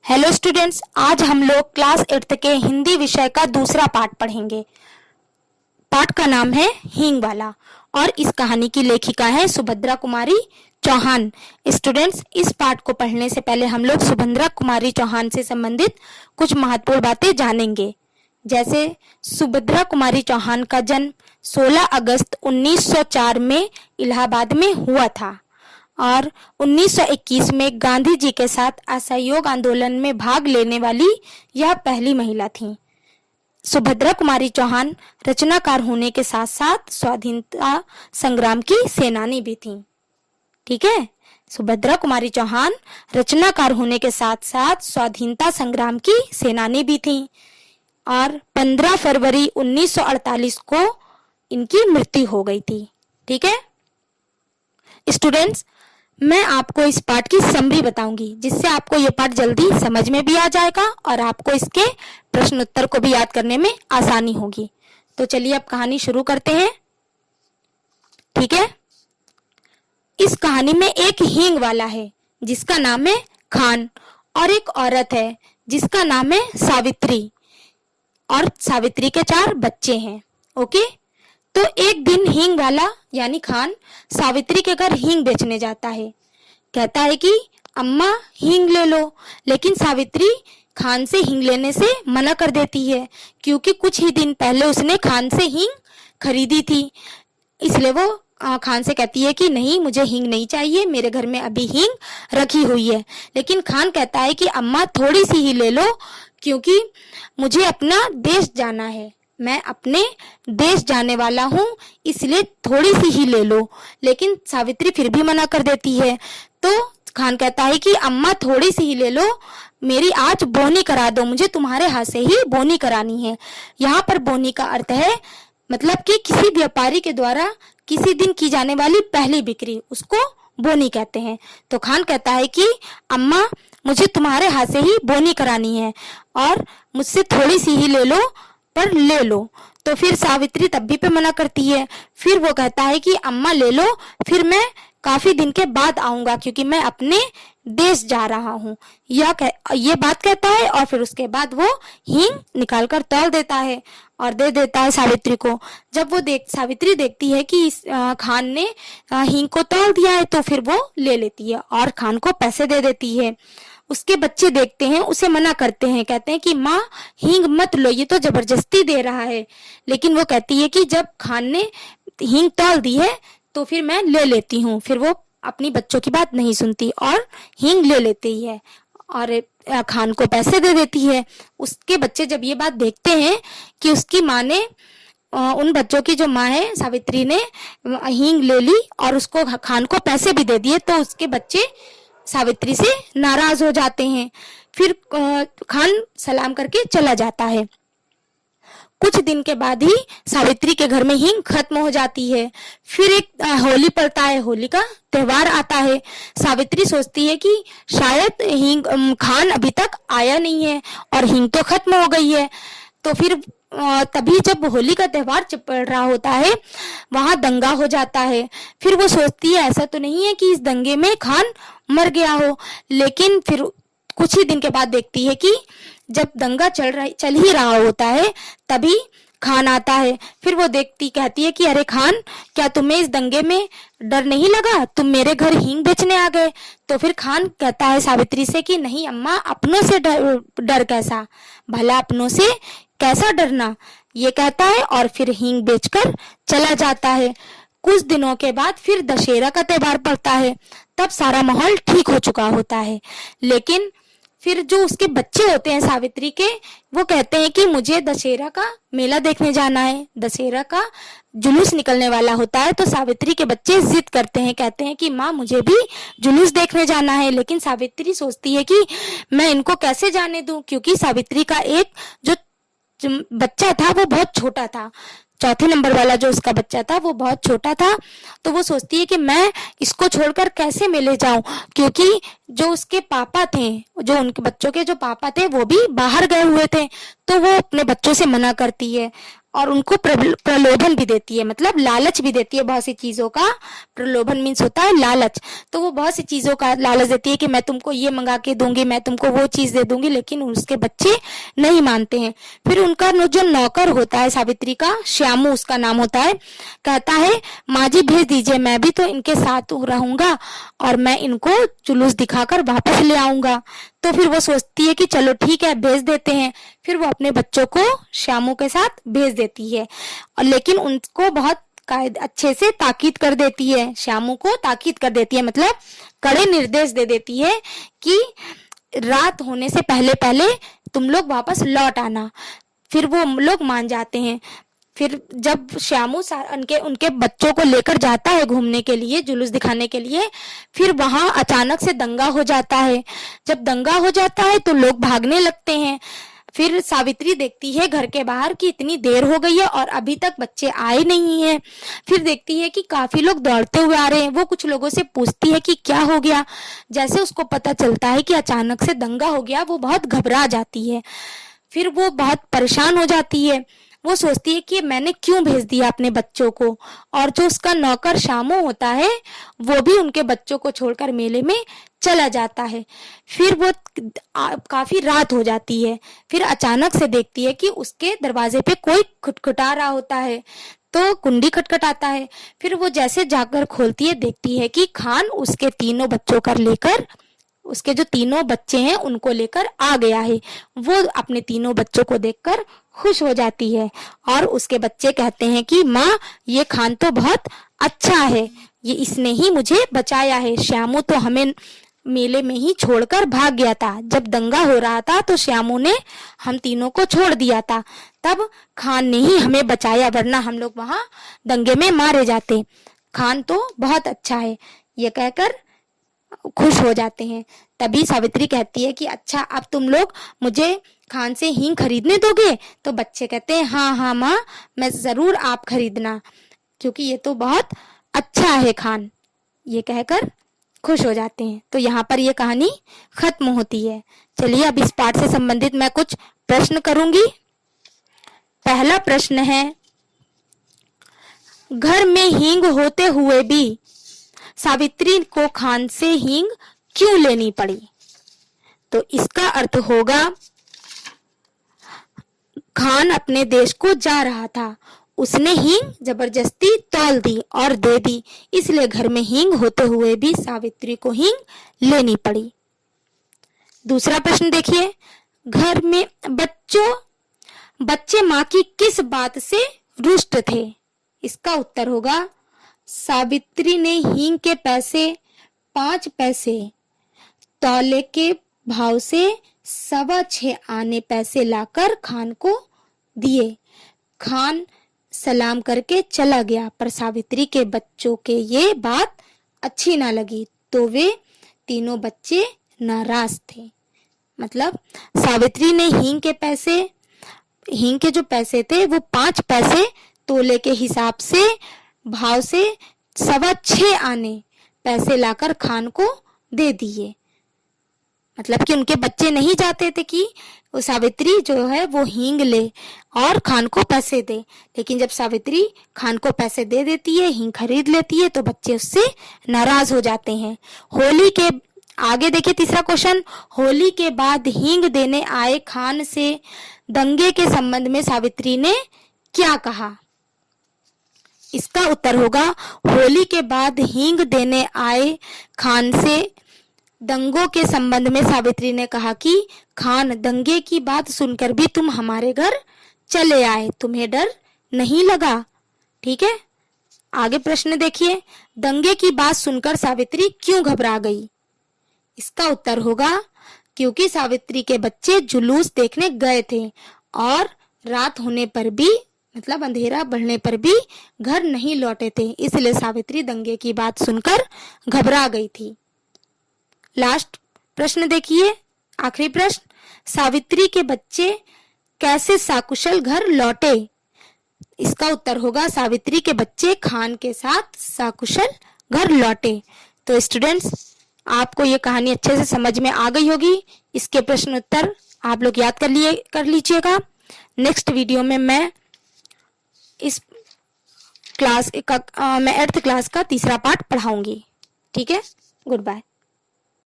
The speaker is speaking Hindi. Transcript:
हेलो स्टूडेंट्स, आज हम लोग क्लास 8th के हिंदी विषय का दूसरा पाठ पढ़ेंगे। पाठ का नाम है हींग वाला और इस कहानी की लेखिका है सुभद्रा कुमारी चौहान। स्टूडेंट्स, इस पाठ को पढ़ने से पहले हम लोग सुभद्रा कुमारी चौहान से संबंधित कुछ महत्वपूर्ण बातें जानेंगे। जैसे सुभद्रा कुमारी चौहान का जन्म 16 अगस्त 1904 में इलाहाबाद में हुआ था और 1921 में गांधी जी के साथ असहयोग आंदोलन में भाग लेने वाली यह पहली महिला थी। सुभद्रा कुमारी चौहान रचनाकार होने के साथ साथ स्वाधीनता संग्राम की सेनानी भी थी। ठीक है, सुभद्रा कुमारी चौहान रचनाकार होने के साथ साथ स्वाधीनता संग्राम की सेनानी भी थी और 15 फरवरी 1948 को इनकी मृत्यु हो गई थी। ठीक है स्टूडेंट्स, मैं आपको इस पाठ की समरी बताऊंगी जिससे आपको ये पाठ जल्दी समझ में भी आ जाएगा और आपको इसके प्रश्न उत्तर को भी याद करने में आसानी होगी। तो चलिए अब कहानी शुरू करते हैं। ठीक है, इस कहानी में एक हींग वाला है जिसका नाम है खान और एक औरत है जिसका नाम है सावित्री और सावित्री के 4 बच्चे हैं। ओके, तो एक दिन हींग वाला यानी खान सावित्री के घर हींग बेचने जाता है। कहता है कि अम्मा हींग ले लो, लेकिन सावित्री खान से हींग लेने से मना कर देती है क्योंकि कुछ ही दिन पहले उसने खान से हींग खरीदी थी। इसलिए वो खान से कहती है कि नहीं, मुझे हींग नहीं चाहिए, मेरे घर में अभी हींग रखी हुई है। लेकिन खान कहता है कि अम्मा थोड़ी सी ही ले लो क्योंकि मुझे अपना देश जाना है, मैं अपने देश जाने वाला हूँ, इसलिए थोड़ी सी ही ले लो। लेकिन सावित्री फिर भी मना कर देती है। तो खान कहता है कि अम्मा थोड़ी सी ही ले लो, मेरी आज बोनी करा दो, मुझे तुम्हारे हाथ से ही बोनी करानी है। यहाँ पर बोनी का अर्थ है मतलब कि किसी व्यापारी के द्वारा किसी दिन की जाने वाली पहली बिक्री, उसको बोनी कहते हैं। तो खान कहता है कि अम्मा मुझे तुम्हारे हाथ से ही बोनी करानी है और मुझसे थोड़ी सी ही ले लो, पर ले लो। तो फिर सावित्री तब भी पे मना करती है। फिर वो कहता है कि अम्मा ले लो, फिर मैं काफी दिन के बाद आऊंगा क्योंकि मैं अपने देश जा रहा हूँ, ये बात कहता है। और फिर उसके बाद वो हींग निकाल कर तौल देता है और दे देता है सावित्री को। जब वो सावित्री देखती है कि खान ने हींग को तौल दिया है तो फिर वो ले लेती है और खान को पैसे दे देती है। उसके बच्चे देखते हैं, उसे मना करते हैं, कहते हैं कि माँ हींग मत लो, ये तो जबरदस्ती दे रहा है। लेकिन वो कहती है कि जब खान ने हींग तौल दी है तो फिर मैं ले लेती हूँ। फिर वो अपनी बच्चों की बात नहीं सुनती और हींग ले लेती है और खान को पैसे दे देती है। उसके बच्चे जब ये बात देखते हैं कि उसकी माँ ने उन बच्चों की जो माँ है सावित्री ने हींग ले ली और उसको खान को पैसे भी दे दिए, तो उसके बच्चे सावित्री से नाराज हो जाते हैं। फिर खान सलाम करके चला जाता है। कुछ दिन के बाद ही सावित्री के घर में हींग खत्म हो जाती है। फिर एक होली पड़ता है, होली का त्योहार आता है। सावित्री सोचती है कि शायद हींग खान अभी तक आया नहीं है और हींग तो खत्म हो गई है। तो फिर तभी जब होली का त्योहार पड़ रहा होता है वहां दंगा हो जाता है। फिर वो सोचती है ऐसा तो नहीं है कि इस दंगे में खान मर गया हो। लेकिन फिर कुछ ही दिन के बाद देखती है कि जब दंगा चल ही रहा होता है तभी खान आता है। फिर वो कहती है कि अरे खान, क्या तुम्हें इस दंगे में डर नहीं लगा, तुम मेरे घर हींग बेचने आ गए। तो फिर खान कहता है सावित्री से कि नहीं अम्मा, अपनों से डर कैसा, भला अपनों से कैसा डरना, ये कहता है और फिर हींग बेचकर चला जाता है। कुछ दिनों के बाद फिर दशहरा का त्योहार पड़ता है। तब सारा माहौल ठीक हो चुका होता है। लेकिन फिर जो उसके बच्चे होते हैं सावित्री के, वो कहते हैं कि मुझे दशहरा का मेला देखने जाना है, दशहरा का जुलूस निकलने वाला होता है। तो सावित्री के बच्चे जिद करते हैं, कहते हैं कि माँ मुझे भी जुलूस देखने जाना है। लेकिन सावित्री सोचती है कि मैं इनको कैसे जाने दूं, क्योंकि सावित्री का एक जो बच्चा था वो बहुत छोटा था, चौथे नंबर वाला जो उसका बच्चा था वो बहुत छोटा था। तो वो सोचती है कि मैं इसको छोड़कर कैसे मेले जाऊं, क्योंकि जो उसके पापा थे, जो उनके बच्चों के जो पापा थे वो भी बाहर गए हुए थे। तो वो अपने बच्चों से मना करती है और उनको प्रलोभन भी देती है, मतलब लालच भी देती है बहुत सी चीजों का। प्रलोभन मीन्स होता है लालच। तो वो बहुत सी चीजों का लालच देती है कि मैं तुमको ये मंगा के दूंगी, मैं तुमको वो चीज दे दूंगी, लेकिन उसके बच्चे नहीं मानते हैं। फिर उनका जो नौकर होता है सावित्री का, श्यामू उसका नाम होता है, कहता है माँ जी भेज दीजिए, मैं भी तो इनके साथ रहूंगा और मैं इनको जुलूस दिखाकर वापस ले आऊंगा। तो फिर वो सोचती है कि चलो ठीक है भेज देते हैं। फिर वो अपने बच्चों को श्यामू के साथ भेज देती है, और लेकिन उनको बहुत अच्छे से ताकीद कर देती है, श्यामू को ताकीद कर देती है, मतलब कड़े निर्देश दे देती है कि रात होने से पहले पहले तुम लोग वापस लौट आना। फिर वो लोग मान जाते हैं। फिर जब श्यामू उनके बच्चों को लेकर जाता है घूमने के लिए, जुलूस दिखाने के लिए, फिर वहां अचानक से दंगा हो जाता है। जब दंगा हो जाता है तो लोग भागने लगते हैं। फिर सावित्री देखती है घर के बाहर कि इतनी देर हो गई है और अभी तक बच्चे आए नहीं हैं। फिर देखती है कि काफी लोग दौड़ते हुए आ रहे हैं। वो कुछ लोगों से पूछती है कि क्या हो गया। जैसे उसको पता चलता है कि अचानक से दंगा हो गया, वो बहुत घबरा जाती है। फिर वो बहुत परेशान हो जाती है। वो सोचती है कि मैंने क्यों भेज दिया अपने बच्चों को। और जो उसका नौकर श्यामू होता है वो भी उनके बच्चों को छोड़कर मेले में चला जाता है। फिर वो काफी रात हो जाती है। फिर अचानक से देखती है कि उसके दरवाजे पे कोई खटखटा रहा होता है, तो कुंडी खटखटाता है। फिर वो जैसे जाकर खोलती है, देखती है कि खान उसके तीनों बच्चों कर लेकर, उसके जो तीनों बच्चे हैं उनको लेकर आ गया है। वो अपने तीनों बच्चों को देखकर खुश हो जाती है और उसके बच्चे कहते हैं कि माँ ये खान तो बहुत अच्छा है, ये इसने ही मुझे बचाया है। श्यामू तो हमें मेले में ही छोड़कर भाग गया था। जब दंगा हो रहा था तो श्यामू ने हम तीनों को छोड़ दिया था, तब खान ने ही हमें बचाया, वरना हम लोग वहां दंगे में मारे जाते। खान तो बहुत अच्छा है, ये कहकर खुश हो जाते हैं। तभी सावित्री कहती है कि अच्छा अब तुम लोग मुझे खान से हींग खरीदने दोगे। तो बच्चे कहते हैं हाँ हाँ माँ, मैं जरूर, आप खरीदना, क्योंकि ये तो बहुत अच्छा है खान। ये कहकर खुश हो जाते हैं। तो यहाँ पर ये कहानी खत्म होती है। चलिए अब इस पाठ से संबंधित मैं कुछ प्रश्न करूंगी। पहला प्रश्न है, घर में हींग होते हुए भी सावित्री को खान से हींग क्यों लेनी पड़ी। तो इसका अर्थ होगा खान अपने देश को जा रहा था, उसने हींग जबरदस्ती तौल दी और दे दी, इसलिए घर में हींग होते हुए भी सावित्री को हींग लेनी पड़ी। दूसरा प्रश्न देखिए, घर में बच्चे माँ की किस बात से रुष्ट थे। इसका उत्तर होगा सावित्री ने हींग के पैसे 5 पैसे तौले के भाव से 6.25 आने पैसे लाकर खान को दिए। खान सलाम करके चला गया, पर सावित्री के बच्चों के ये बात अच्छी ना लगी, तो वे तीनों बच्चे नाराज थे। मतलब सावित्री ने हींग के जो पैसे थे वो 5 पैसे तोले के हिसाब से भाव से 6.25 आने पैसे लाकर खान को दे दिए। मतलब कि उनके बच्चे नहीं चाहते थे कि वो सावित्री जो है वो हींग ले और खान को पैसे दे, लेकिन जब सावित्री खान को पैसे दे देती है, हींग खरीद लेती है, तो बच्चे उससे नाराज हो जाते हैं। होली के आगे देखिए तीसरा क्वेश्चन, होली के बाद हींग देने आए खान से दंगे के संबंध में सावित्री ने क्या कहा। इसका उत्तर होगा होली के बाद हींग देने आए खान से दंगों के संबंध में सावित्री ने कहा कि खान, दंगे की बात सुनकर भी तुम हमारे घर चले आए, तुम्हें डर नहीं लगा। ठीक है, आगे प्रश्न देखिए, दंगे की बात सुनकर सावित्री क्यों घबरा गई। इसका उत्तर होगा क्योंकि सावित्री के बच्चे जुलूस देखने गए थे और रात होने पर भी, मतलब अंधेरा बढ़ने पर भी घर नहीं लौटे थे, इसलिए सावित्री दंगे की बात सुनकर घबरा गई थी। लास्ट प्रश्न देखिए, आखिरी प्रश्न, सावित्री के बच्चे कैसे सकुशल घर लौटे। इसका उत्तर होगा सावित्री के बच्चे खान के साथ सकुशल घर लौटे। तो स्टूडेंट्स, आपको ये कहानी अच्छे से समझ में आ गई होगी। इसके प्रश्न उत्तर आप लोग याद कर लीजिएगा। नेक्स्ट वीडियो में मैं इस क्लास का मैं 8th क्लास का तीसरा पार्ट पढ़ाऊंगी। ठीक है, गुड बाय।